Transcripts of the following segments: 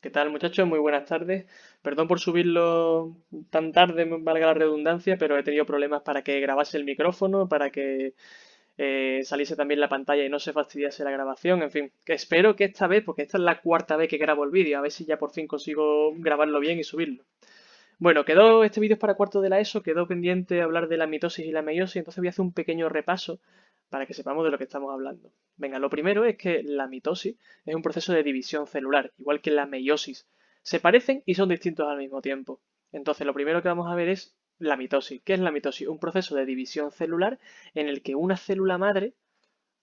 ¿Qué tal, muchachos? Muy buenas tardes. Perdón por subirlo tan tarde, valga la redundancia, pero he tenido problemas para que grabase el micrófono, para que saliese también la pantalla y no se fastidiase la grabación. En fin, que espero que esta vez, porque esta es la cuarta vez que grabo el vídeo, a ver si ya por fin consigo grabarlo bien y subirlo. Bueno, quedó, este vídeo es para cuarto de la ESO, quedó pendiente hablar de la mitosis y la meiosis, entonces voy a hacer un pequeño repaso para que sepamos de lo que estamos hablando. Venga, lo primero es que la mitosis es un proceso de división celular, igual que la meiosis. Se parecen y son distintos al mismo tiempo. Entonces, lo primero que vamos a ver es la mitosis. ¿Qué es la mitosis? Un proceso de división celular en el que una célula madre,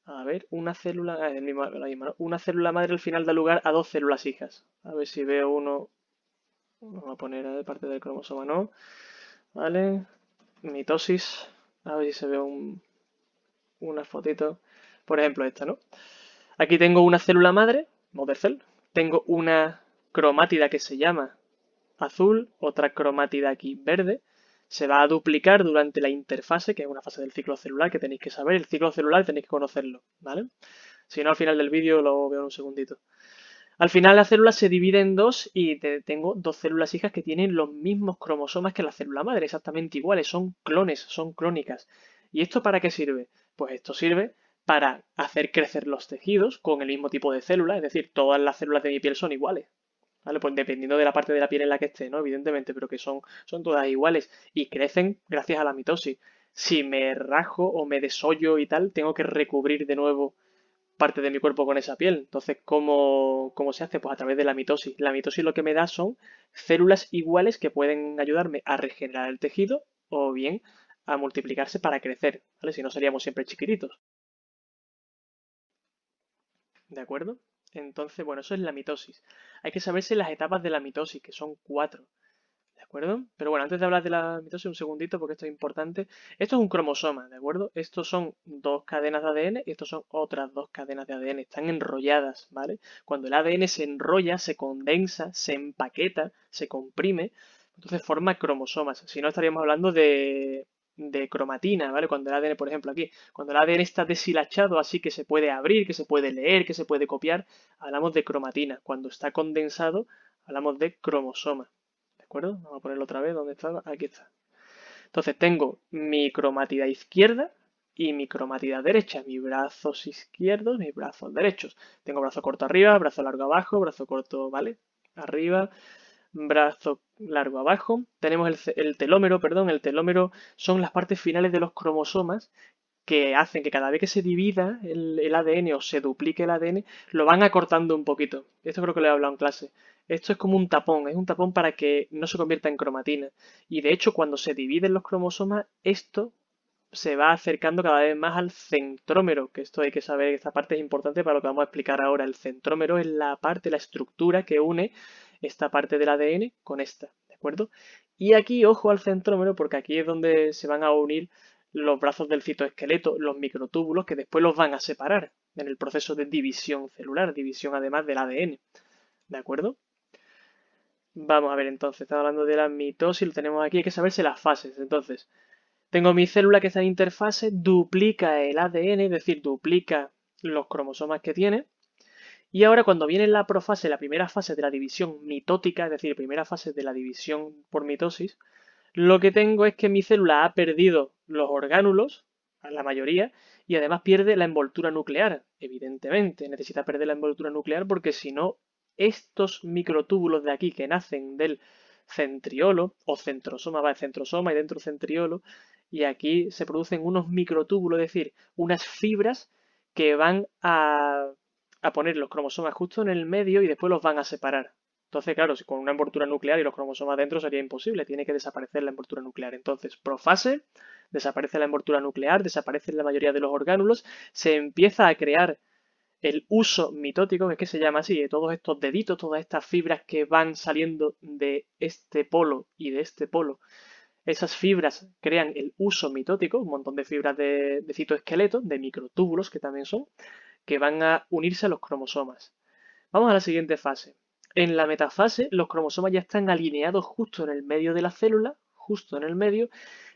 a ver, una célula, la misma, ¿no? Una célula madre al final da lugar a dos células hijas. A ver si veo uno, vamos a poner de parte del cromosoma, ¿no? Vale, mitosis. A ver si se ve una fotito. Por ejemplo, esta, ¿no? Aquí tengo una célula madre, mother cell. Tengo una cromátida que se llama azul, otra cromátida aquí verde. Se va a duplicar durante la interfase, que es una fase del ciclo celular que tenéis que saber. El ciclo celular tenéis que conocerlo, ¿vale? Si no, al final del vídeo lo veo en un segundito. Al final la célula se divide en dos y tengo dos células hijas que tienen los mismos cromosomas que la célula madre, exactamente iguales, son clones, son clónicas. ¿Y esto para qué sirve? Pues esto sirve para hacer crecer los tejidos con el mismo tipo de célula, es decir, todas las células de mi piel son iguales. ¿Vale? Pues dependiendo de la parte de la piel en la que esté, ¿no? Evidentemente, pero que son todas iguales y crecen gracias a la mitosis. Si me rajo o me desollo y tal, tengo que recubrir de nuevo parte de mi cuerpo con esa piel. Entonces, ¿cómo se hace? Pues a través de la mitosis. La mitosis lo que me da son células iguales que pueden ayudarme a regenerar el tejido o bien a multiplicarse para crecer, ¿vale? Si no seríamos siempre chiquititos, ¿de acuerdo? Entonces, bueno, eso es la mitosis. Hay que saberse las etapas de la mitosis, que son cuatro. ¿De acuerdo? Pero bueno, antes de hablar de la mitosis, un segundito, porque esto es importante. Esto es un cromosoma, ¿de acuerdo? Estos son dos cadenas de ADN y estos son otras dos cadenas de ADN. Están enrolladas, ¿vale? Cuando el ADN se enrolla, se condensa, se empaqueta, se comprime, entonces forma cromosomas. Si no, estaríamos hablando de cromatina, ¿vale? Cuando el ADN, por ejemplo, aquí, cuando el ADN está deshilachado, así que se puede abrir, que se puede leer, que se puede copiar, hablamos de cromatina. Cuando está condensado, hablamos de cromosoma. ¿De acuerdo? Vamos a ponerlo otra vez. ¿Dónde estaba? Aquí está. Entonces tengo mi cromátida izquierda y mi cromátida derecha. Mis brazos izquierdos, mis brazos derechos. Tengo brazo corto arriba, brazo largo abajo, brazo corto, ¿vale? Arriba, brazo largo abajo. Tenemos el telómero, perdón. El telómero son las partes finales de los cromosomas que hacen que cada vez que se divida el ADN o se duplique el ADN, lo van acortando un poquito. Esto creo que lo he hablado en clase. Esto es como un tapón, es un tapón para que no se convierta en cromatina. Y de hecho, cuando se dividen los cromosomas, esto se va acercando cada vez más al centrómero, que esto hay que saber, esta parte es importante para lo que vamos a explicar ahora. El centrómero es la parte, la estructura que une esta parte del ADN con esta, ¿de acuerdo? Y aquí, ojo al centrómero, porque aquí es donde se van a unir los brazos del citoesqueleto, los microtúbulos, que después los van a separar en el proceso de división celular, división además del ADN, ¿de acuerdo? Vamos a ver entonces, estamos hablando de la mitosis, lo tenemos aquí, hay que saberse las fases. Entonces, tengo mi célula que está en interfase, duplica el ADN, es decir, duplica los cromosomas que tiene. Y ahora cuando viene la profase, la primera fase de la división mitótica, es decir, primera fase de la división por mitosis, lo que tengo es que mi célula ha perdido los orgánulos, la mayoría, y además pierde la envoltura nuclear. Evidentemente, necesita perder la envoltura nuclear porque si no, estos microtúbulos de aquí que nacen del centriolo o centrosoma, va el centrosoma y dentro centriolo, y aquí se producen unos microtúbulos, es decir, unas fibras que van a poner los cromosomas justo en el medio y después los van a separar. Entonces, claro, si con una envoltura nuclear y los cromosomas dentro sería imposible, tiene que desaparecer la envoltura nuclear. Entonces, profase, desaparece la envoltura nuclear, desaparecen la mayoría de los orgánulos, se empieza a crear el uso mitótico, que es que se llama así, de todos estos deditos, todas estas fibras que van saliendo de este polo y de este polo. Esas fibras crean el uso mitótico, un montón de fibras de citoesqueleto, de microtúbulos que también son, que van a unirse a los cromosomas. Vamos a la siguiente fase. En la metafase, los cromosomas ya están alineados justo en el medio de la célula, justo en el medio,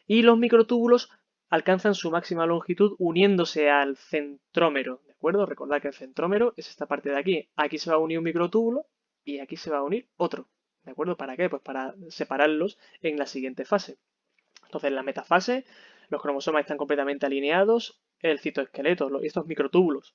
y los microtúbulos alcanzan su máxima longitud uniéndose al centrómero, ¿de acuerdo? Recordad que el centrómero es esta parte de aquí. Aquí se va a unir un microtúbulo, y aquí se va a unir otro. ¿De acuerdo? ¿Para qué? Pues para separarlos en la siguiente fase. Entonces, en la metafase, los cromosomas están completamente alineados, el citoesqueleto, estos microtúbulos,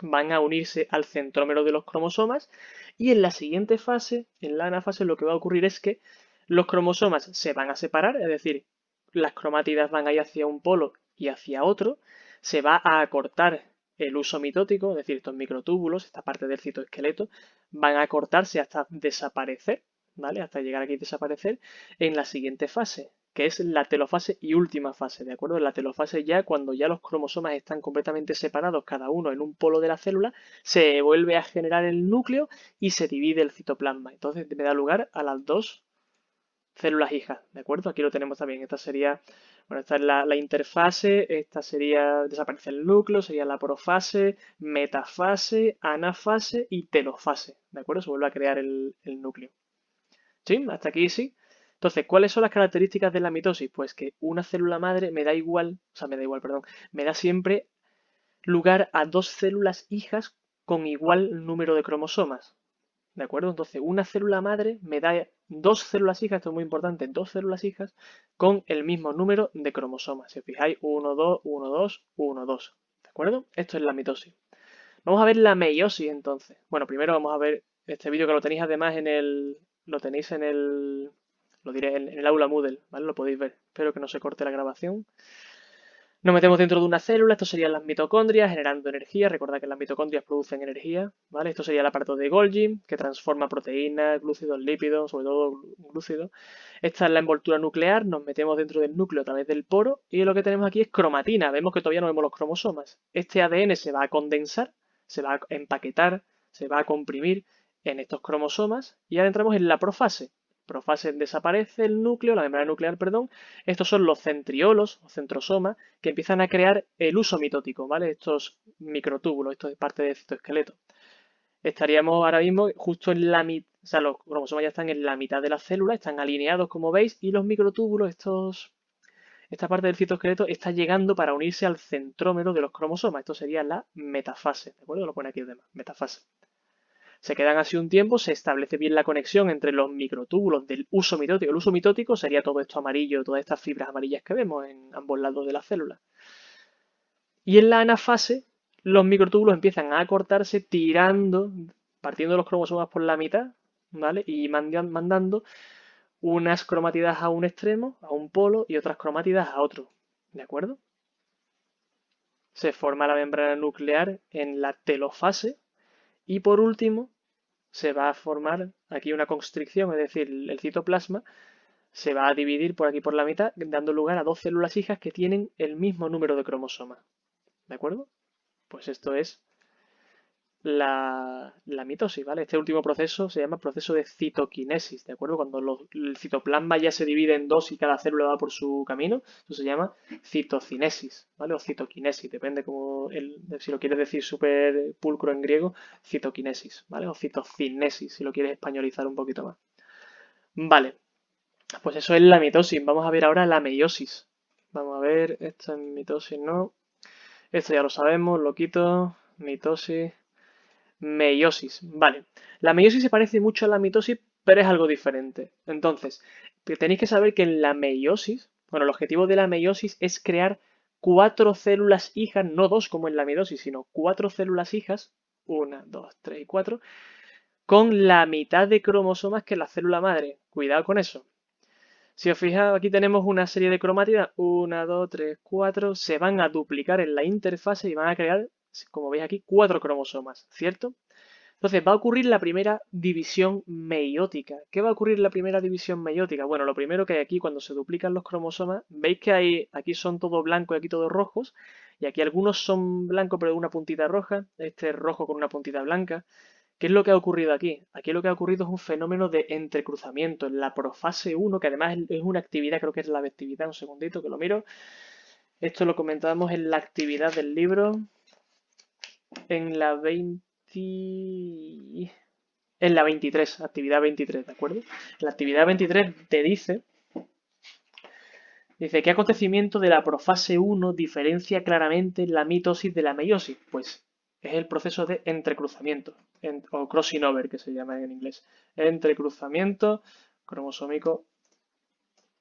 van a unirse al centrómero de los cromosomas y en la siguiente fase, en la anafase, lo que va a ocurrir es que los cromosomas se van a separar, es decir, las cromátidas van a ir hacia un polo y hacia otro, se va a acortar el uso mitótico, es decir, estos microtúbulos, esta parte del citoesqueleto, van a acortarse hasta desaparecer, ¿vale? Hasta llegar aquí y desaparecer en la siguiente fase, que es la telofase y última fase, ¿de acuerdo? En la telofase ya, cuando ya los cromosomas están completamente separados, cada uno en un polo de la célula, se vuelve a generar el núcleo y se divide el citoplasma. Entonces me da lugar a las dos células hijas, ¿de acuerdo? Aquí lo tenemos también. Esta sería, bueno, esta es la interfase, esta sería, desaparece el núcleo, sería la profase, metafase, anafase y telofase, ¿de acuerdo? Se vuelve a crear el núcleo. ¿Sí? Hasta aquí sí. Entonces, ¿cuáles son las características de la mitosis? Pues que una célula madre me da igual, o sea, me da igual, perdón, me da siempre lugar a dos células hijas con igual número de cromosomas. ¿De acuerdo? Entonces, una célula madre me da dos células hijas, esto es muy importante, dos células hijas con el mismo número de cromosomas. Si os fijáis, 1, 2, 1, 2, 1, 2. ¿De acuerdo? Esto es la mitosis. Vamos a ver la meiosis entonces. Bueno, primero vamos a ver este vídeo que lo tenéis además lo tenéis en lo diré, en el aula Moodle, ¿vale? Lo podéis ver. Espero que no se corte la grabación. Nos metemos dentro de una célula, esto serían las mitocondrias, generando energía. Recordad que las mitocondrias producen energía, ¿vale? Esto sería el aparato de Golgi, que transforma proteínas, glúcidos, lípidos, sobre todo glúcidos. Esta es la envoltura nuclear, nos metemos dentro del núcleo a través del poro y lo que tenemos aquí es cromatina. Vemos que todavía no vemos los cromosomas. Este ADN se va a condensar, se va a empaquetar, se va a comprimir en estos cromosomas y ahora entramos en la profase. Profase desaparece el núcleo, la membrana nuclear, perdón. Estos son los centriolos o centrosomas que empiezan a crear el uso mitótico, ¿vale? Estos microtúbulos, esto es parte del citoesqueleto. Estaríamos ahora mismo justo en la mitad, o sea, los cromosomas ya están en la mitad de la célula, están alineados como veis, y los microtúbulos, esta parte del citoesqueleto está llegando para unirse al centrómero de los cromosomas. Esto sería la metafase, ¿de acuerdo? Lo pone aquí además, metafase. Se quedan así un tiempo, se establece bien la conexión entre los microtúbulos del uso mitótico. El uso mitótico sería todo esto amarillo, todas estas fibras amarillas que vemos en ambos lados de la célula. Y en la anafase, los microtúbulos empiezan a acortarse partiendo los cromosomas por la mitad, ¿vale? Y mandando unas cromátidas a un extremo, a un polo, y otras cromátidas a otro, ¿de acuerdo? Se forma la membrana nuclear en la telofase y por último se va a formar aquí una constricción, es decir, el citoplasma se va a dividir por aquí por la mitad, dando lugar a dos células hijas que tienen el mismo número de cromosomas. ¿De acuerdo? Pues esto es la mitosis, ¿vale? Este último proceso se llama proceso de citoquinesis, ¿de acuerdo? Cuando el citoplasma ya se divide en dos y cada célula va por su camino, eso se llama citocinesis, ¿vale? O citoquinesis, depende si lo quieres decir súper pulcro en griego, citoquinesis, ¿vale? O citocinesis, si lo quieres españolizar un poquito más. Vale, pues eso es la mitosis. Vamos a ver ahora la meiosis. Vamos a ver, esto es mitosis, ¿no? Esto ya lo sabemos, lo quito, mitosis. Meiosis, vale. La meiosis se parece mucho a la mitosis, pero es algo diferente. Entonces, tenéis que saber que en la meiosis, bueno, el objetivo de la meiosis es crear cuatro células hijas, no dos como en la mitosis, sino cuatro células hijas, una, dos, tres y cuatro, con la mitad de cromosomas que la célula madre. Cuidado con eso. Si os fijáis, aquí tenemos una serie de cromátidas, una, dos, tres, cuatro, se van a duplicar en la interfase y van a crear, como veis aquí, cuatro cromosomas, ¿cierto? Entonces va a ocurrir la primera división meiótica. ¿Qué va a ocurrir en la primera división meiótica? Bueno, lo primero que hay aquí cuando se duplican los cromosomas, veis que aquí son todos blancos y aquí todos rojos, y aquí algunos son blancos pero de una puntita roja, este es rojo con una puntita blanca. ¿Qué es lo que ha ocurrido aquí? Aquí lo que ha ocurrido es un fenómeno de entrecruzamiento en la profase 1, que además es una actividad, creo que es la actividad, un segundito que lo miro. Esto lo comentábamos en la actividad del libro, en la 20... En la 23, actividad 23, ¿de acuerdo? En la actividad 23 te dice ¿qué acontecimiento de la profase 1 diferencia claramente la mitosis de la meiosis? Pues es el proceso de entrecruzamiento, o crossing over, que se llama en inglés. Entrecruzamiento cromosómico.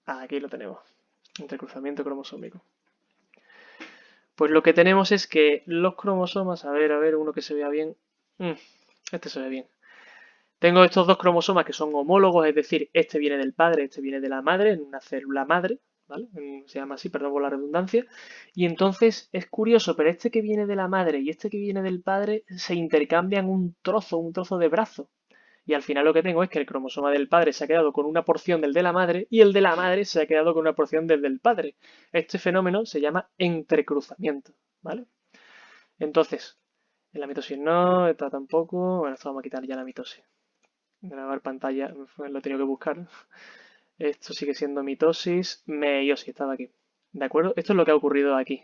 Aquí lo tenemos. Entrecruzamiento cromosómico. Pues lo que tenemos es que los cromosomas, a ver, uno que se vea bien. Este se ve bien. Tengo estos dos cromosomas que son homólogos, es decir, este viene del padre, este viene de la madre, en una célula madre, ¿vale? Se llama así, perdón por la redundancia. Y entonces es curioso, pero este que viene de la madre y este que viene del padre se intercambian un trozo de brazo. Y al final lo que tengo es que el cromosoma del padre se ha quedado con una porción del de la madre y el de la madre se ha quedado con una porción del padre. Este fenómeno se llama entrecruzamiento, ¿vale? Entonces, en la mitosis no, esta tampoco. Bueno, esto vamos a quitar ya la mitosis. Grabar pantalla, lo he tenido que buscar. Esto sigue siendo mitosis, meiosis, estaba aquí. ¿De acuerdo? Esto es lo que ha ocurrido aquí.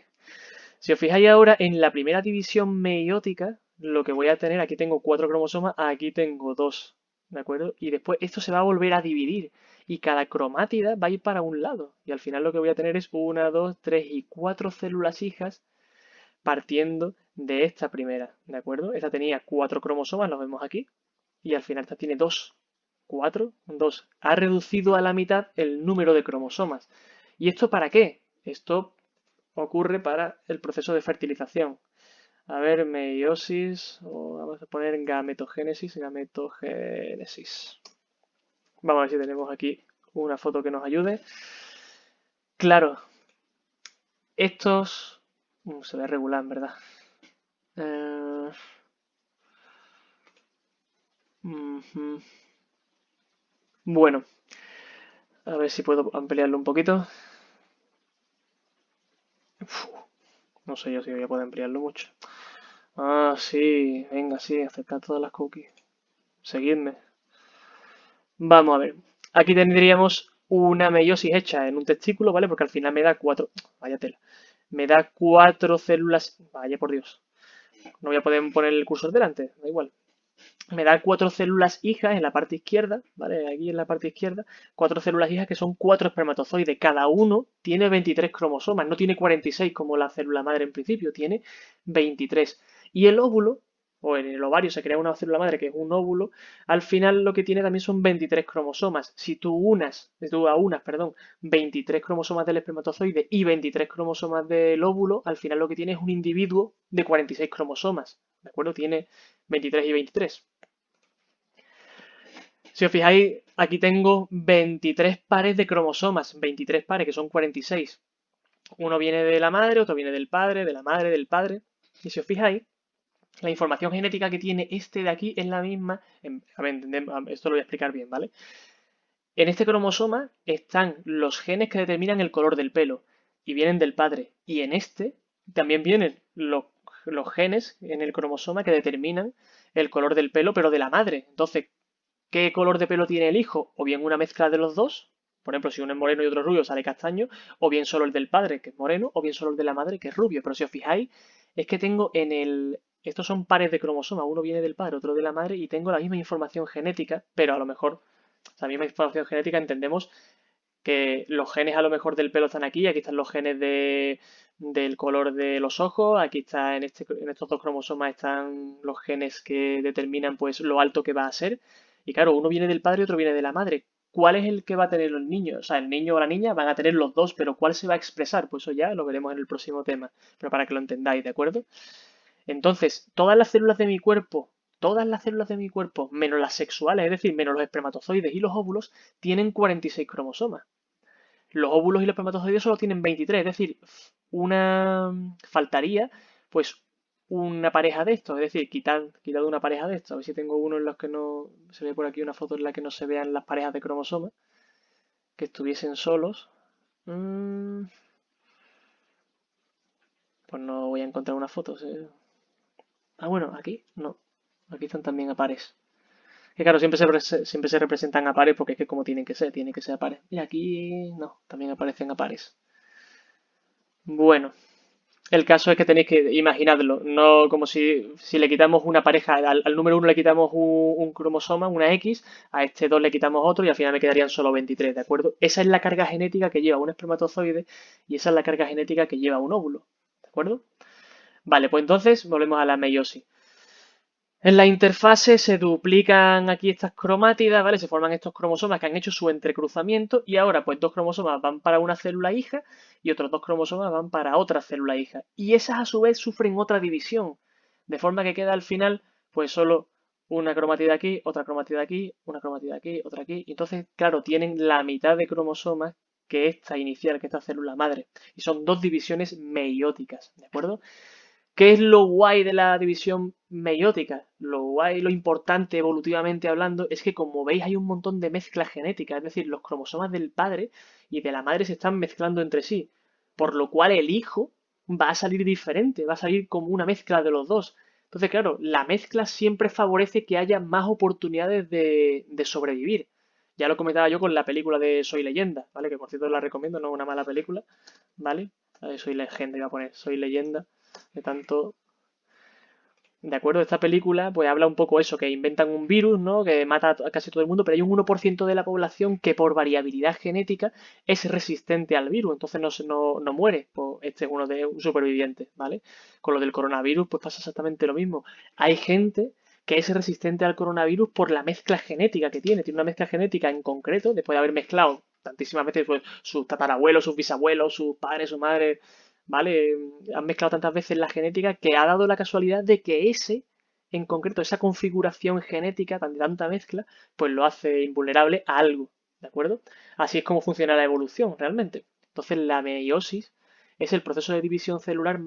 Si os fijáis ahora en la primera división meiótica, lo que voy a tener, aquí tengo 4 cromosomas, aquí tengo 2. ¿De acuerdo? Y después esto se va a volver a dividir. Y cada cromátida va a ir para un lado. Y al final lo que voy a tener es 1, 2, 3 y 4 células hijas partiendo de esta primera. ¿De acuerdo? Esta tenía 4 cromosomas, los vemos aquí. Y al final esta tiene 2. 4, 2. Ha reducido a la mitad el número de cromosomas. ¿Y esto para qué? Esto ocurre para el proceso de fertilización. A ver, meiosis, o vamos a poner gametogénesis. Vamos a ver si tenemos aquí una foto que nos ayude. Claro, estos... se ve regular, en verdad. Bueno, a ver si puedo ampliarlo un poquito. Uf, no sé yo si voy a poder ampliarlo mucho. Ah, sí, venga, sí, aceptar todas las cookies. Seguidme. Vamos a ver. Aquí tendríamos una meiosis hecha en un testículo, ¿vale? Porque al final me da 4... Vaya tela. Me da 4 células... Vaya por Dios. No voy a poder poner el cursor delante, da igual. Me da 4 células hijas en la parte izquierda, ¿vale? Aquí en la parte izquierda, 4 células hijas que son 4 espermatozoides. Cada uno tiene 23 cromosomas, no tiene 46 como la célula madre en principio, tiene 23. Y el óvulo, o en el ovario se crea una célula madre que es un óvulo, al final lo que tiene también son 23 cromosomas. Si tú aunas, 23 cromosomas del espermatozoide y 23 cromosomas del óvulo, al final lo que tiene es un individuo de 46 cromosomas, ¿de acuerdo? Tiene 23 y 23. Si os fijáis, aquí tengo 23 pares de cromosomas, 23 pares que son 46. Uno viene de la madre, otro viene del padre, de la madre, del padre. Y si os fijáis, la información genética que tiene este de aquí es la misma. A ver, esto lo voy a explicar bien, ¿vale? En este cromosoma están los genes que determinan el color del pelo y vienen del padre. Y en este también vienen los genes en el cromosoma que determinan el color del pelo, pero de la madre. Entonces, ¿qué color de pelo tiene el hijo? O bien una mezcla de los dos, por ejemplo, si uno es moreno y otro es rubio, sale castaño, o bien solo el del padre, que es moreno, o bien solo el de la madre, que es rubio. Pero si os fijáis, es que tengo en el... Estos son pares de cromosomas, uno viene del padre, otro de la madre, y tengo la misma información genética, pero a lo mejor, la misma información genética entendemos que los genes a lo mejor del pelo están aquí están los genes del color de los ojos, aquí está en estos dos cromosomas están los genes que determinan pues lo alto que va a ser. Y claro, uno viene del padre y otro viene de la madre. ¿Cuál es el que va a tener los niños? O sea, el niño o la niña van a tener los dos, pero ¿cuál se va a expresar? Pues eso ya lo veremos en el próximo tema, pero para que lo entendáis, ¿de acuerdo? Entonces, todas las células de mi cuerpo, menos las sexuales, es decir, menos los espermatozoides y los óvulos, tienen 46 cromosomas. Los óvulos y los espermatozoides solo tienen 23, es decir, faltaría pues una pareja de estos, es decir, quitado una pareja de estos. A ver si tengo uno en los que no se ve por aquí una foto en la que no se vean las parejas de cromosomas, que estuviesen solos. Pues no voy a encontrar una foto. Ah, bueno, aquí no. Aquí están también a pares. Que claro, siempre se representan a pares porque es que como tienen que ser a pares. Y aquí no, también aparecen a pares. Bueno, el caso es que tenéis que imaginarlo, no como si le quitamos una pareja, al número uno le quitamos un cromosoma, una X, a este 2 le quitamos otro y al final me quedarían solo 23, ¿de acuerdo? Esa es la carga genética que lleva un espermatozoide y esa es la carga genética que lleva un óvulo, ¿de acuerdo? Vale, pues entonces volvemos a la meiosis. En la interfase se duplican aquí estas cromátidas, ¿vale? Se forman estos cromosomas que han hecho su entrecruzamiento y ahora pues dos cromosomas van para una célula hija y otros dos cromosomas van para otra célula hija. Y esas a su vez sufren otra división, de forma que queda al final pues solo una cromatida aquí, otra cromatida aquí, una cromatida aquí, otra aquí. Y entonces, claro, tienen la mitad de cromosomas que esta inicial, que esta célula madre. Y son dos divisiones meióticas, ¿de acuerdo? ¿Qué es lo guay de la división meiótica? Lo guay, lo importante evolutivamente hablando, es que como veis hay un montón de mezcla genética, es decir, los cromosomas del padre y de la madre se están mezclando entre sí, por lo cual el hijo va a salir diferente, va a salir como una mezcla de los dos. Entonces, claro, la mezcla siempre favorece que haya más oportunidades de sobrevivir. Ya lo comentaba yo con la película de Soy Leyenda, ¿vale? Que por cierto la recomiendo, no es una mala película, ¿vale? Soy Legenda, iba a poner, Soy Leyenda de tanto. De acuerdo, esta película pues habla un poco eso, que inventan un virus, ¿no? Que mata a casi todo el mundo, pero hay un 1% de la población que por variabilidad genética es resistente al virus, entonces no muere. Pues este es uno de un superviviente, ¿vale? Con lo del coronavirus pues pasa exactamente lo mismo. Hay gente que es resistente al coronavirus por la mezcla genética que tiene una mezcla genética en concreto, después de haber mezclado tantísimas veces pues, sus tatarabuelos, sus bisabuelos, sus padres, su madre, ¿vale? Han mezclado tantas veces la genética que ha dado la casualidad de que ese, en concreto, esa configuración genética, tanta mezcla, pues lo hace invulnerable a algo, ¿de acuerdo? Así es como funciona la evolución realmente. Entonces la meiosis es el proceso de división celular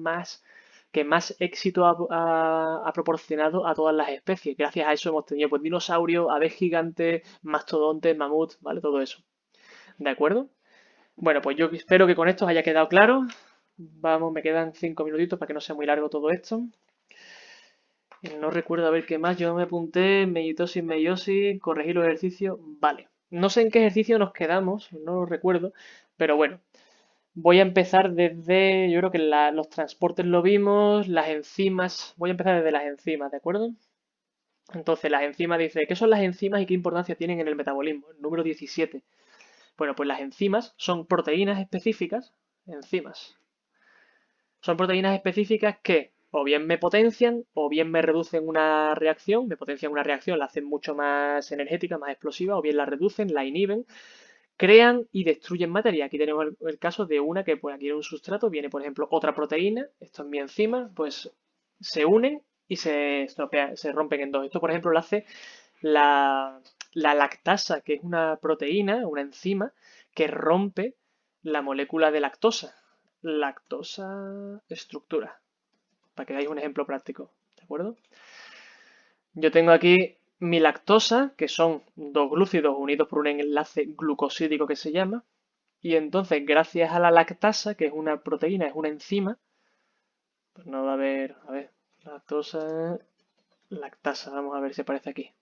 que más éxito ha proporcionado a todas las especies. Gracias a eso hemos tenido pues dinosaurios, aves gigantes, mastodontes, mamuts, ¿vale? Todo eso. ¿De acuerdo? Bueno, pues yo espero que con esto os haya quedado claro. Vamos, me quedan 5 minutitos para que no sea muy largo todo esto. No recuerdo a ver qué más. Yo me apunté meiosis, meiosis, corregir los ejercicios. Vale. No sé en qué ejercicio nos quedamos, no lo recuerdo. Pero bueno, voy a empezar desde. Yo creo que los transportes lo vimos, las enzimas. Voy a empezar desde las enzimas, ¿de acuerdo? Entonces, las enzimas dice, ¿qué son las enzimas y qué importancia tienen en el metabolismo? El número 17. Bueno, pues las enzimas son proteínas específicas. Enzimas. Son proteínas específicas que o bien me potencian o bien me reducen una reacción, me potencian una reacción, la hacen mucho más energética, más explosiva, o bien la reducen, la inhiben, crean y destruyen materia. Aquí tenemos el caso de una que pues aquí en un sustrato viene, por ejemplo, otra proteína, esto es mi enzima, pues se unen y se estropean, se rompen en dos. Esto, por ejemplo, lo hace la, la lactasa, que es una proteína, una enzima, que rompe la molécula de lactosa. Lactosa estructura, para que veáis un ejemplo práctico, ¿de acuerdo? Yo tengo aquí mi lactosa, que son dos glúcidos unidos por un enlace glucosídico que se llama, y entonces gracias a la lactasa, que es una proteína, es una enzima, pues no va a ver, lactosa, lactasa, vamos a ver si aparece aquí.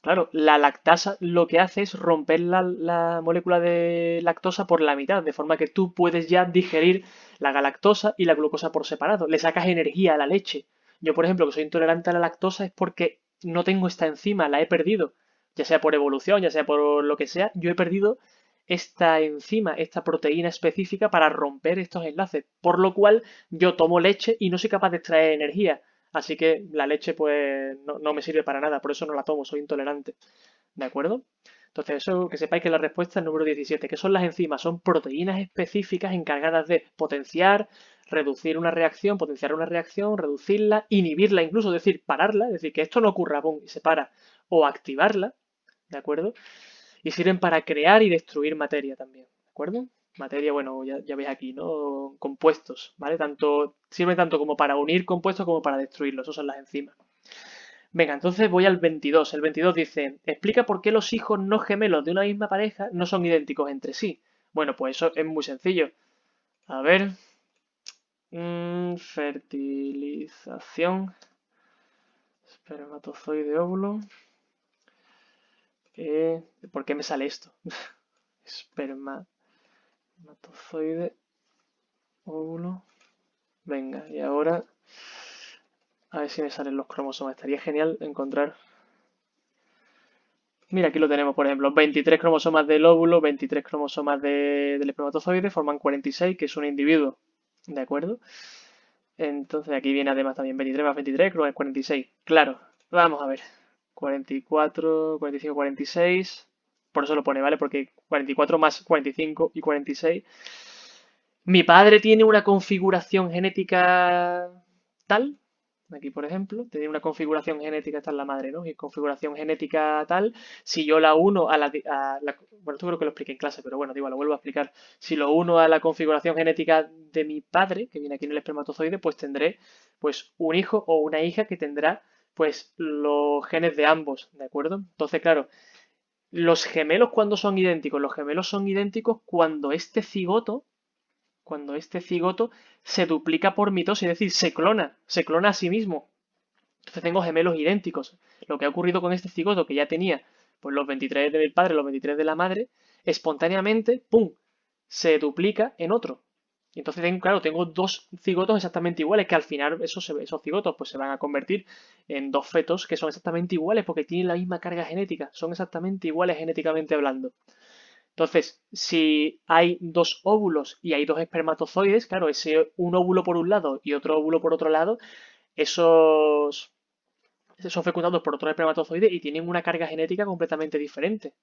Claro, la lactasa lo que hace es romper la molécula de lactosa por la mitad, de forma que tú puedes ya digerir la galactosa y la glucosa por separado. Le sacas energía a la leche. Yo, por ejemplo, que soy intolerante a la lactosa es porque no tengo esta enzima, la he perdido. Ya sea por evolución, ya sea por lo que sea, yo he perdido esta enzima, esta proteína específica para romper estos enlaces. Por lo cual yo tomo leche y no soy capaz de extraer energía. Así que la leche pues no me sirve para nada, por eso no la tomo, soy intolerante. ¿De acuerdo? Entonces, eso que sepáis que la respuesta es número 17. ¿Qué son las enzimas? Son proteínas específicas encargadas de potenciar, reducir una reacción, potenciar una reacción, reducirla, inhibirla, incluso decir pararla, es decir, que esto no ocurra, ¡pum! Y se para, o activarla, ¿de acuerdo? Y sirven para crear y destruir materia también, ¿de acuerdo? Materia, bueno, ya veis aquí, ¿no? Compuestos, ¿vale? Sirven tanto como para unir compuestos como para destruirlos, eso son las enzimas. Venga, entonces voy al 22. El 22 dice, explica por qué los hijos no gemelos de una misma pareja no son idénticos entre sí. Bueno, pues eso es muy sencillo. A ver, fertilización, espermatozoide óvulo. ¿Por qué me sale esto? Espermatozoide óvulo. Venga, y ahora a ver si me salen los cromosomas. Estaría genial encontrar. Mira, aquí lo tenemos, por ejemplo, 23 cromosomas del óvulo, 23 cromosomas del espermatozoide, forman 46, que es un individuo, ¿de acuerdo? Entonces aquí viene además también 23 más 23, creo que es 46. Claro, vamos a ver. 44, 45, 46. Por eso lo pone, ¿vale? Porque 44 más 45 y 46. Mi padre tiene una configuración genética tal. Aquí, por ejemplo, tiene una configuración genética, esta es la madre, ¿no? Y configuración genética tal. Si yo la uno bueno, esto creo que lo expliqué en clase, pero bueno, digo, lo vuelvo a explicar. Si lo uno a la configuración genética de mi padre, que viene aquí en el espermatozoide, pues tendré pues un hijo o una hija que tendrá pues los genes de ambos, ¿de acuerdo? Entonces, claro, los gemelos cuando son idénticos, los gemelos son idénticos cuando este cigoto se duplica por mitosis, es decir, se clona a sí mismo. Entonces tengo gemelos idénticos. Lo que ha ocurrido con este cigoto que ya tenía pues los 23 del padre, los 23 de la madre, espontáneamente, ¡pum!, se duplica en otro. Y entonces, claro, tengo dos cigotos exactamente iguales, que al final esos cigotos pues se van a convertir en dos fetos que son exactamente iguales porque tienen la misma carga genética, son exactamente iguales genéticamente hablando. Entonces, si hay dos óvulos y hay dos espermatozoides, claro, ese un óvulo por un lado y otro óvulo por otro lado, esos son fecundados por otros espermatozoides y tienen una carga genética completamente diferente.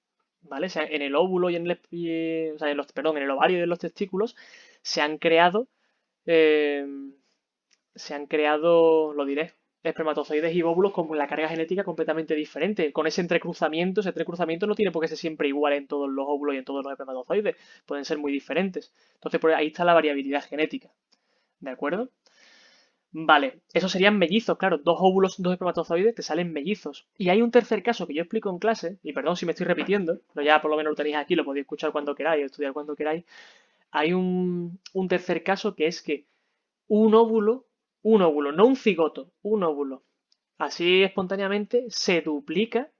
¿Vale? O sea, en el óvulo y en el, o sea, perdón, en el ovario y en los testículos se han creado, eh, lo diré, espermatozoides y óvulos con la carga genética completamente diferente. Con ese entrecruzamiento no tiene por qué ser siempre igual en todos los óvulos y en todos los espermatozoides. Pueden ser muy diferentes. Entonces, por ahí está la variabilidad genética. ¿De acuerdo? Vale, esos serían mellizos, claro, dos óvulos, dos espermatozoides te salen mellizos. Y hay un tercer caso que yo explico en clase, y perdón si me estoy repitiendo, pero ya por lo menos lo tenéis aquí, lo podéis escuchar cuando queráis, estudiar cuando queráis. Hay un tercer caso que es que un óvulo, no un cigoto, un óvulo, así espontáneamente se duplica,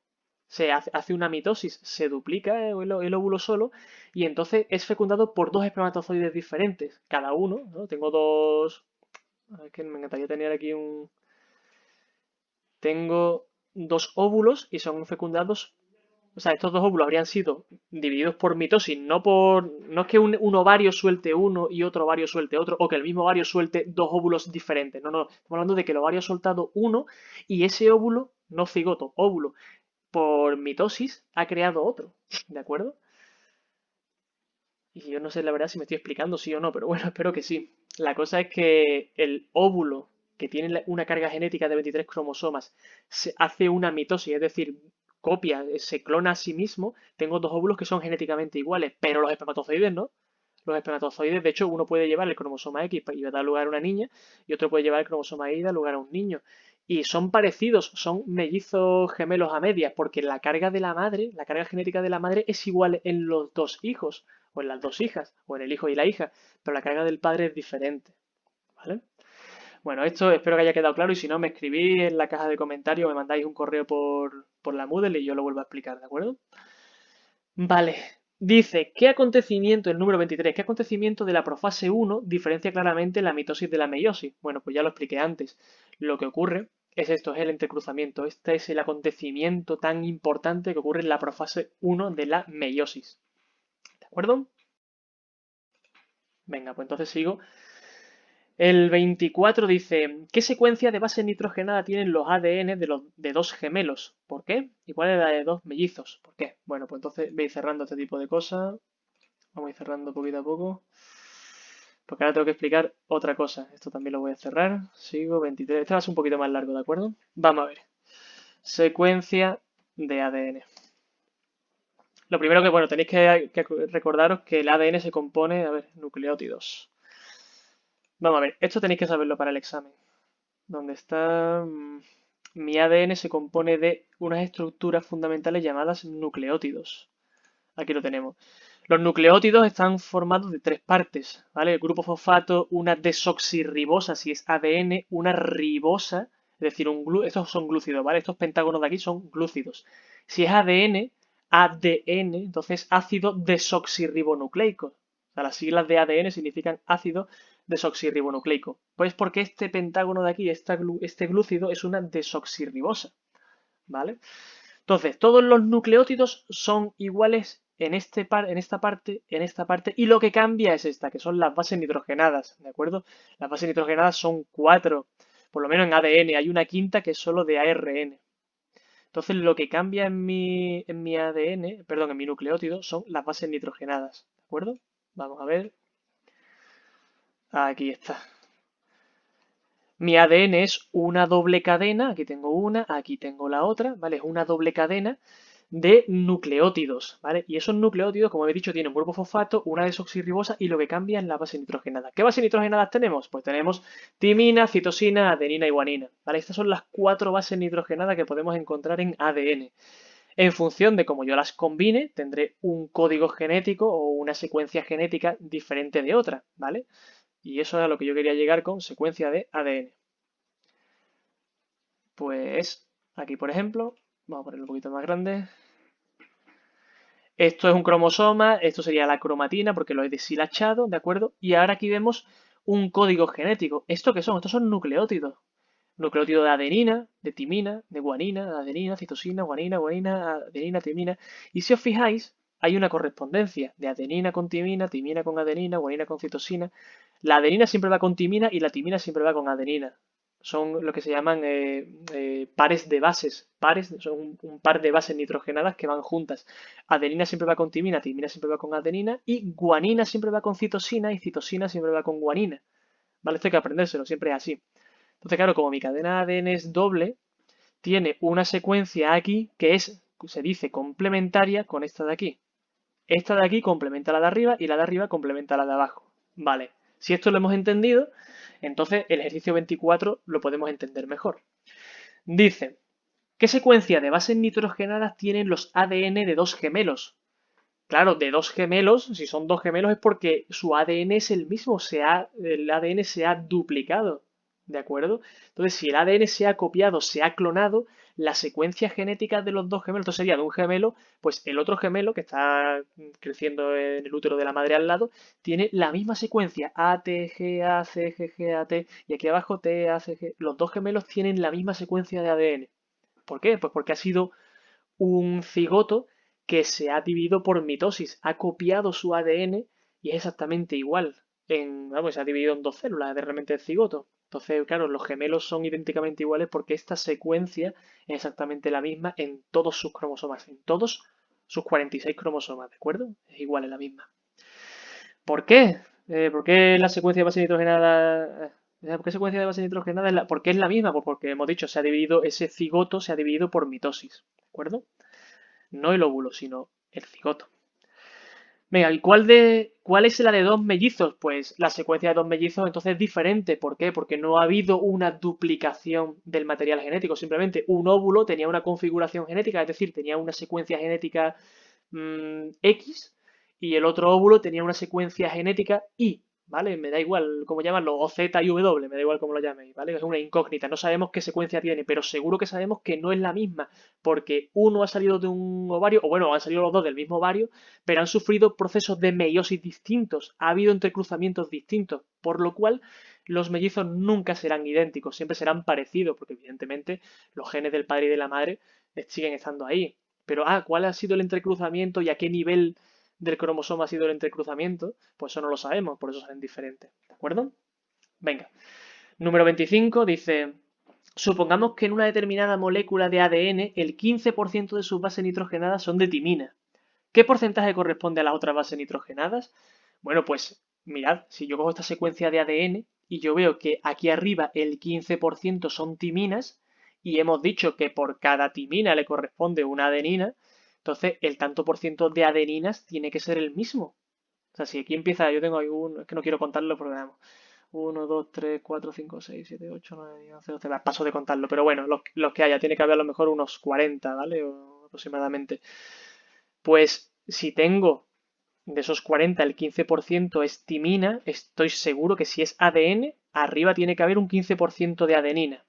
hace una mitosis, se duplica el óvulo solo, y entonces es fecundado por dos espermatozoides diferentes, cada uno, ¿no? Tengo dos. Es que me encantaría tener aquí un. Tengo dos óvulos y son fecundados. O sea, estos dos óvulos habrían sido divididos por mitosis, no es que un ovario suelte uno y otro ovario suelte otro, o que el mismo ovario suelte dos óvulos diferentes. No, no, estamos hablando de que el ovario ha soltado uno y ese óvulo, no cigoto, óvulo, por mitosis ha creado otro. ¿De acuerdo? Y yo no sé la verdad si me estoy explicando sí o no, pero bueno, espero que sí. La cosa es que el óvulo, que tiene una carga genética de 23 cromosomas, se hace una mitosis, es decir, copia, se clona a sí mismo. Tengo dos óvulos que son genéticamente iguales, pero los espermatozoides no. Los espermatozoides, de hecho, uno puede llevar el cromosoma X y dar lugar a una niña, y otro puede llevar el cromosoma Y y dar lugar a un niño. Y son parecidos, son mellizos gemelos a medias, porque la carga de la madre, la carga genética de la madre es igual en los dos hijos, o en las dos hijas, o en el hijo y la hija, pero la carga del padre es diferente. ¿Vale? Bueno, esto espero que haya quedado claro y si no me escribís en la caja de comentarios, me mandáis un correo por la Moodle y yo lo vuelvo a explicar, ¿de acuerdo? Vale, dice, ¿qué acontecimiento, el número 23, qué acontecimiento de la profase 1 diferencia claramente la mitosis de la meiosis? Bueno, pues ya lo expliqué antes. Lo que ocurre es esto, es el entrecruzamiento. Este es el acontecimiento tan importante que ocurre en la profase 1 de la meiosis. ¿De acuerdo? Venga, pues entonces sigo. El 24 dice, ¿qué secuencia de base nitrogenada tienen los ADN de dos gemelos? ¿Por qué? ¿Y cuál es la de dos mellizos? ¿Por qué? Bueno, pues entonces veis cerrando este tipo de cosas. Vamos a ir cerrando poquito a poco. Porque ahora tengo que explicar otra cosa. Esto también lo voy a cerrar. Sigo 23. Este va a ser un poquito más largo, ¿de acuerdo? Vamos a ver. Secuencia de ADN. Lo primero que, bueno, tenéis que recordaros que el ADN se compone, a ver, nucleótidos. Vamos a ver, esto tenéis que saberlo para el examen. ¿Dónde está? Mi ADN se compone de unas estructuras fundamentales llamadas nucleótidos. Aquí lo tenemos. Los nucleótidos están formados de tres partes, ¿vale? El grupo fosfato, una desoxirribosa, si es ADN, una ribosa, es decir, estos son glúcidos, ¿vale? Estos pentágonos de aquí son glúcidos. Si es ADN, entonces ácido desoxirribonucleico. O sea, las siglas de ADN significan ácido desoxirribonucleico. Pues porque este pentágono de aquí, este glúcido, es una desoxirribosa, ¿vale? Entonces, todos los nucleótidos son iguales en esta parte, y lo que cambia es esta, que son las bases nitrogenadas, ¿de acuerdo? Las bases nitrogenadas son 4, por lo menos en ADN, hay una quinta que es solo de ARN. Entonces lo que cambia en mi ADN, perdón, en mi nucleótido, son las bases nitrogenadas, ¿de acuerdo? Vamos a ver. Aquí está. Mi ADN es una doble cadena, aquí tengo una, aquí tengo la otra, ¿vale? Es una doble cadena de nucleótidos, ¿vale? Y esos nucleótidos, como he dicho, tienen un grupo fosfato, una desoxirribosa y lo que cambia es la base nitrogenada. ¿Qué bases nitrogenadas tenemos? Pues tenemos timina, citosina, adenina y guanina, ¿vale? Estas son las 4 bases nitrogenadas que podemos encontrar en ADN. En función de cómo yo las combine, tendré un código genético o una secuencia genética diferente de otra, ¿vale? Y eso es a lo que yo quería llegar con secuencia de ADN. Pues aquí, por ejemplo, vamos a ponerlo un poquito más grande. Esto es un cromosoma, esto sería la cromatina porque lo he deshilachado, ¿de acuerdo? Y ahora aquí vemos un código genético. ¿Esto qué son? Estos son nucleótidos. Nucleótido de adenina, de timina, de guanina, de adenina, citosina, guanina, guanina, adenina, timina. Y si os fijáis, hay una correspondencia de adenina con timina, timina con adenina, guanina con citosina. La adenina siempre va con timina y la timina siempre va con adenina. Son lo que se llaman pares de bases. Pares, son un par de bases nitrogenadas que van juntas. Adenina siempre va con timina, timina siempre va con adenina y guanina siempre va con citosina y citosina siempre va con guanina. ¿Vale? Esto hay que aprendérselo, siempre es así. Entonces, claro, como mi cadena de ADN es doble, tiene una secuencia aquí que es, se dice, complementaria con esta de aquí. Esta de aquí complementa a la de arriba y la de arriba complementa a la de abajo. Vale, si esto lo hemos entendido, entonces el ejercicio 24 lo podemos entender mejor. Dice, ¿qué secuencia de bases nitrogenadas tienen los ADN de dos gemelos? Claro, de dos gemelos, si son dos gemelos es porque su ADN es el mismo, el ADN se ha duplicado, ¿de acuerdo? Entonces, si el ADN se ha copiado, se ha clonado, la secuencia genética de los dos gemelos, esto sería de un gemelo, pues el otro gemelo que está creciendo en el útero de la madre al lado, tiene la misma secuencia, A, T, G, A, C, G, G, A, T, y aquí abajo T, A, C, G. Los dos gemelos tienen la misma secuencia de ADN. ¿Por qué? Pues porque ha sido un cigoto que se ha dividido por mitosis, ha copiado su ADN y es exactamente igual. Vamos, se ha dividido en dos células, de realmente el cigoto. Entonces, claro, los gemelos son idénticamente iguales porque esta secuencia es exactamente la misma en todos sus cromosomas, en todos sus 46 cromosomas, ¿de acuerdo? Es igual, es la misma. ¿Por qué? ¿Por qué la secuencia de base nitrogenada? ¿Por qué secuencia de base nitrogenada ¿por qué es la misma? Pues porque hemos dicho, ese cigoto se ha dividido por mitosis, ¿de acuerdo? No el óvulo, sino el cigoto. Venga, ¿y cuál es la de dos mellizos? Pues la secuencia de dos mellizos entonces es diferente. ¿Por qué? Porque no ha habido una duplicación del material genético. Simplemente un óvulo tenía una configuración genética, es decir, tenía una secuencia genética X y el otro óvulo tenía una secuencia genética Y. ¿Vale? Me da igual cómo llamarlo, o Z y W, me da igual cómo lo llaméis, ¿vale? Es una incógnita, no sabemos qué secuencia tiene, pero seguro que sabemos que no es la misma, porque uno ha salido de un ovario, o bueno, han salido los dos del mismo ovario, pero han sufrido procesos de meiosis distintos, ha habido entrecruzamientos distintos, por lo cual los mellizos nunca serán idénticos, siempre serán parecidos, porque evidentemente los genes del padre y de la madre siguen estando ahí. Pero, ¿cuál ha sido el entrecruzamiento y a qué nivel del cromosoma ha sido el entrecruzamiento? Pues eso no lo sabemos, por eso salen diferentes, ¿de acuerdo? Venga, número 25 dice, supongamos que en una determinada molécula de ADN el 15% de sus bases nitrogenadas son de timina. ¿Qué porcentaje corresponde a las otras bases nitrogenadas? Bueno, pues mirad, si yo cojo esta secuencia de ADN y yo veo que aquí arriba el 15% son timinas y hemos dicho que por cada timina le corresponde una adenina, entonces el tanto por ciento de adeninas tiene que ser el mismo. O sea, si aquí empieza, yo tengo ahí es que no quiero contarlo porque vamos. 1, 2, 3, 4, 5, 6, 7, 8, 9, 10, 11, 12, paso de contarlo, pero bueno, los que haya, tiene que haber a lo mejor unos 40, ¿vale? O aproximadamente. Pues si tengo de esos 40 el 15% es timina, estoy seguro que si es ADN, arriba tiene que haber un 15% de adenina.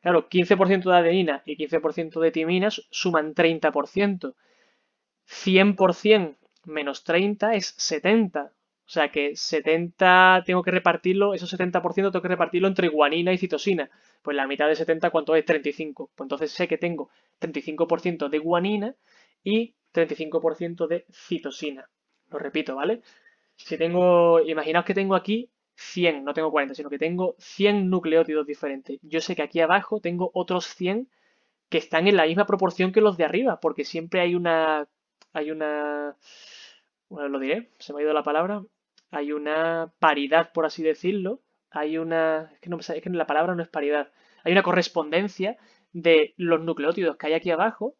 Claro, 15% de adenina y 15% de timinas suman 30%. 100% menos 30 es 70. O sea que 70 tengo que repartirlo, esos 70% tengo que repartirlo entre guanina y citosina. Pues la mitad de 70, ¿cuánto es? 35. Pues entonces sé que tengo 35% de guanina y 35% de citosina. Lo repito, ¿vale? Si tengo, imaginaos que tengo aquí 100, no tengo 40, sino que tengo 100 nucleótidos diferentes. Yo sé que aquí abajo tengo otros 100 que están en la misma proporción que los de arriba, porque siempre bueno, lo diré, se me ha ido la palabra, hay una paridad, por así decirlo, es que, no, es que la palabra no es paridad, hay una correspondencia de los nucleótidos que hay aquí abajo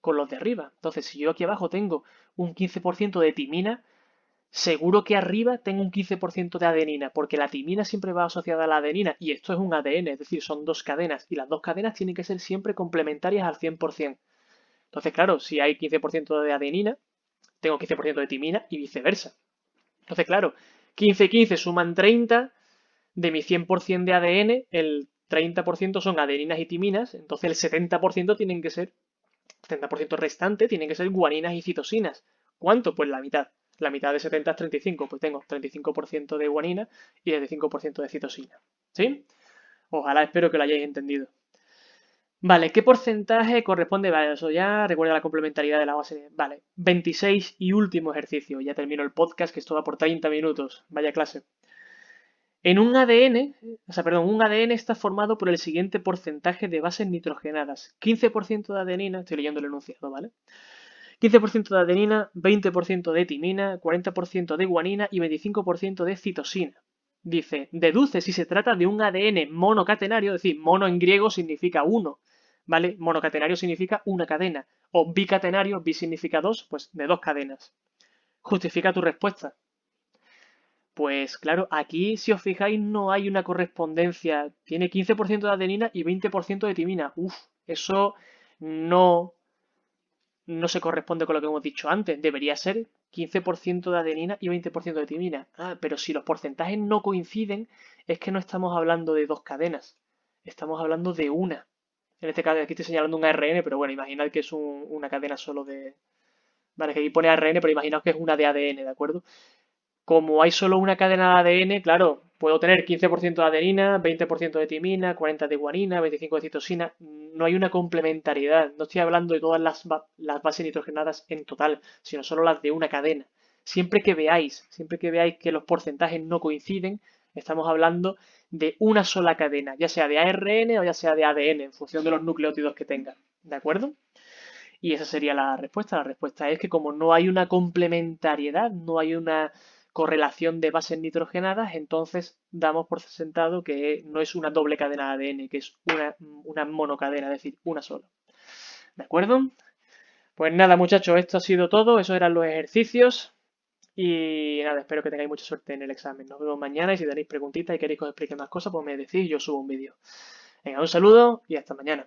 con los de arriba. Entonces, si yo aquí abajo tengo un 15% de timina, seguro que arriba tengo un 15% de adenina, porque la timina siempre va asociada a la adenina, y esto es un ADN, es decir, son dos cadenas, y las dos cadenas tienen que ser siempre complementarias al 100%. Entonces, claro, si hay 15% de adenina, tengo 15% de timina y viceversa. Entonces, claro, 15 suman 30, de mi 100% de ADN, el 30% son adeninas y timinas, entonces el 70% tienen que ser 70% restante tienen que ser guaninas y citosinas. ¿Cuánto? Pues la mitad. La mitad de 70 es 35, pues tengo 35% de guanina y 25% de citosina. ¿Sí? Ojalá espero que lo hayáis entendido. Vale, ¿qué porcentaje corresponde? Vale, eso ya recuerda la complementariedad de la base. Vale, 26 y último ejercicio. Ya termino el podcast, que esto va por 30 minutos. Vaya clase. En un ADN, un ADN está formado por el siguiente porcentaje de bases nitrogenadas. 15% de adenina, estoy leyendo el enunciado, ¿vale? 15% de adenina, 20% de timina, 40% de guanina y 25% de citosina. Dice, deduce si se trata de un ADN monocatenario, es decir, mono en griego significa uno, ¿vale? Monocatenario significa una cadena, o bicatenario, bi significa dos, pues de dos cadenas. Justifica tu respuesta. Pues claro, aquí si os fijáis no hay una correspondencia. Tiene 15% de adenina y 20% de timina. Uf, eso no no se corresponde con lo que hemos dicho antes. Debería ser 15% de adenina y 20% de timina. Ah, pero si los porcentajes no coinciden, es que no estamos hablando de dos cadenas. Estamos hablando de una. En este caso, aquí estoy señalando un ARN, pero bueno, imaginad que es una cadena solo de... Vale, que aquí pone ARN, pero imaginaos que es una de ADN, ¿de acuerdo? Como hay solo una cadena de ADN, claro, puedo tener 15% de adenina, 20% de timina, 40% de guanina, 25% de citosina. No hay una complementariedad. No estoy hablando de todas las bases nitrogenadas en total, sino solo las de una cadena. Siempre que veáis que los porcentajes no coinciden, estamos hablando de una sola cadena, ya sea de ARN o ya sea de ADN, en función de los nucleótidos que tenga. ¿De acuerdo? Y esa sería la respuesta. La respuesta es que como no hay una complementariedad, no hay una correlación de bases nitrogenadas, entonces damos por sentado que no es una doble cadena de ADN, que es una monocadena, es decir, una sola. ¿De acuerdo? Pues nada, muchachos, esto ha sido todo. Esos eran los ejercicios. Y nada, espero que tengáis mucha suerte en el examen. Nos vemos mañana y si tenéis preguntitas y queréis que os explique más cosas, pues me decís y yo subo un vídeo. Venga, un saludo y hasta mañana.